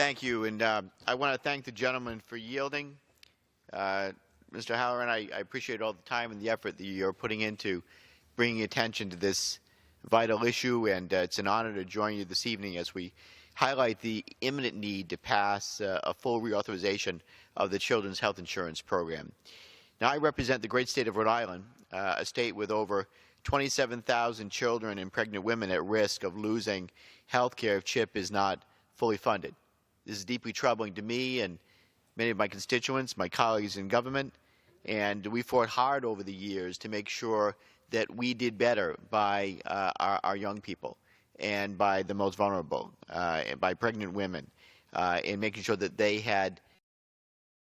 Thank you, and I want to thank the gentleman for yielding. Mr. Halloran, I appreciate all the time and the effort that you're putting into bringing attention to this vital issue, and it's an honor to join you this evening as we highlight the imminent need to pass a full reauthorization of the Children's Health Insurance Program. Now, I represent the great state of Rhode Island, a state with over 27,000 children and pregnant women at risk of losing health care if CHIP is not fully funded. This is deeply troubling to me and many of my constituents, my colleagues in government, and we fought hard over the years to make sure that we did better by our young people and by the most vulnerable, and by pregnant women, in making sure that they had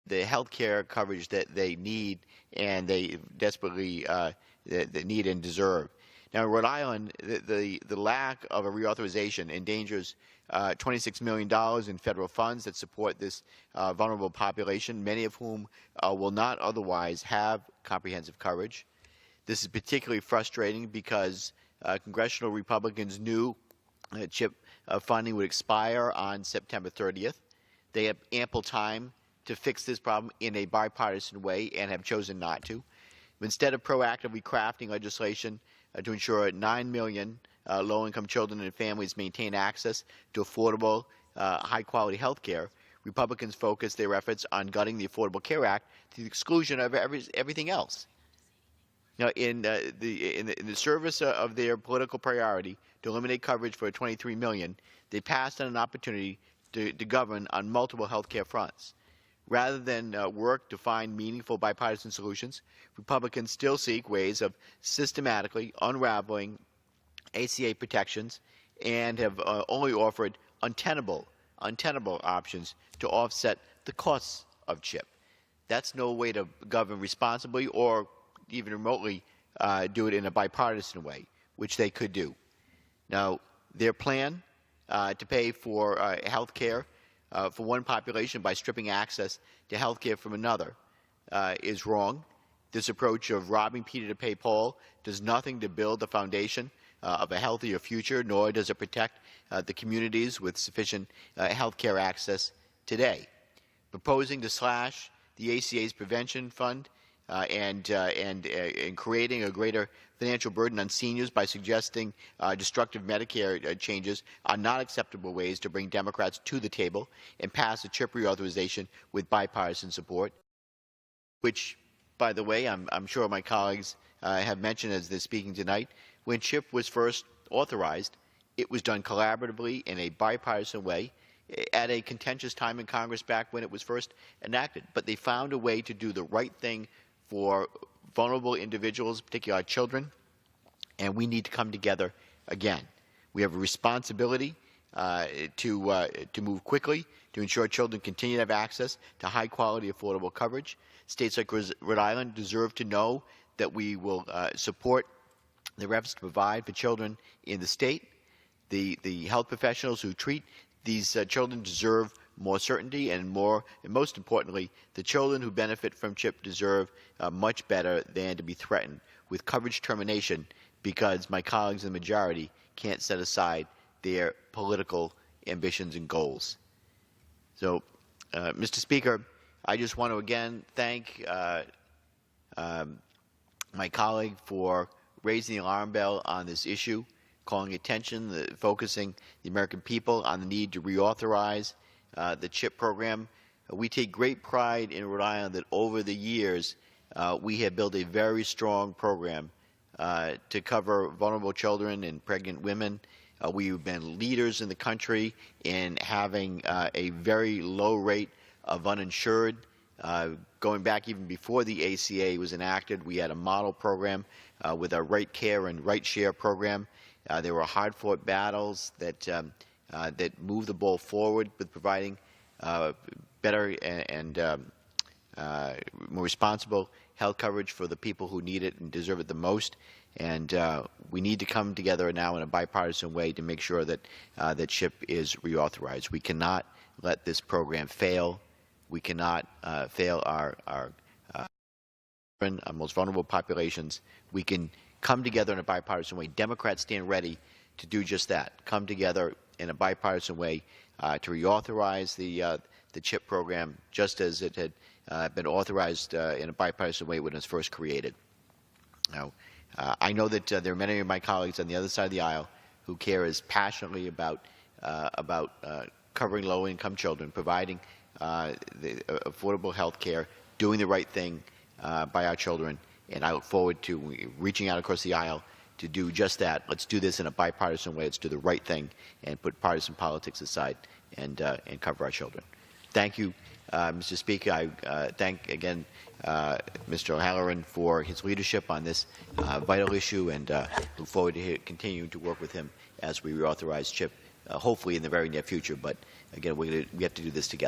the health care coverage that they need and they desperately that need and deserve. Now, in Rhode Island, the lack of a reauthorization endangers $26 million in federal funds that support this vulnerable population, many of whom will not otherwise have comprehensive coverage. This is particularly frustrating because congressional Republicans knew that CHIP funding would expire on September 30th. They have ample time to fix this problem in a bipartisan way and have chosen not to. Instead of proactively crafting legislation to ensure 9 million low-income children and families maintain access to affordable, high-quality health care, Republicans focus their efforts on gutting the Affordable Care Act to the exclusion of everything else. Now, in the service of their political priority to eliminate coverage for 23 million, they passed on an opportunity to govern on multiple health care fronts. Rather than work to find meaningful bipartisan solutions, Republicans still seek ways of systematically unraveling ACA protections and have only offered untenable options to offset the costs of CHIP. That's no way to govern responsibly or even remotely do it in a bipartisan way, which they could do. Now, their plan to pay for health care for one population by stripping access to health care from another is wrong. This approach of robbing Peter to pay Paul does nothing to build the foundation of a healthier future, nor does it protect the communities with sufficient health care access today. Proposing to slash the ACA's prevention fund and creating a greater financial burden on seniors by suggesting destructive Medicare changes are not acceptable ways to bring Democrats to the table and pass a CHIP reauthorization with bipartisan support, which, by the way, I'm sure my colleagues have mentioned as they're speaking tonight. When CHIP was first authorized, it was done collaboratively in a bipartisan way at a contentious time in Congress back when it was first enacted. But they found a way to do the right thing for vulnerable individuals, particularly our children, and we need to come together again. We have a responsibility to move quickly to ensure children continue to have access to high-quality, affordable coverage. States like Rhode Island deserve to know that we will support their efforts to provide for children in the state. The health professionals who treat these children deserve more certainty, and most importantly, the children who benefit from CHIP deserve much better than to be threatened with coverage termination because my colleagues in the majority can't set aside their political ambitions and goals. So, Mr. Speaker, I just want to again thank my colleague for raising the alarm bell on this issue, calling attention, focusing the American people on the need to reauthorize the CHIP program. We take great pride in Rhode Island that over the years we have built a very strong program to cover vulnerable children and pregnant women. We've been leaders in the country in having a very low rate of uninsured. Going back even before the ACA was enacted, we had a model program with our Right Care and Right Share program. There were hard-fought battles that moved the ball forward with providing better and more responsible health coverage for the people who need it and deserve it the most. And we need to come together now in a bipartisan way to make sure that that CHIP is reauthorized. We cannot let this program fail. We cannot fail our most vulnerable populations. We can come together in a bipartisan way. Democrats stand ready to do just that. Come together in a bipartisan way to reauthorize the CHIP program, just as it had been authorized in a bipartisan way when it was first created. Now, I know that there are many of my colleagues on the other side of the aisle who care as passionately about covering low-income children, providing the affordable health care, doing the right thing by our children, and I look forward to reaching out across the aisle to do just that. Let's do this in a bipartisan way. Let's do the right thing and put partisan politics aside and cover our children. Thank you, Mr. Speaker. I thank again Mr. O'Halloran for his leadership on this vital issue, and look forward to continuing to work with him as we reauthorize CHIP, hopefully in the very near future. But again, we have to do this together.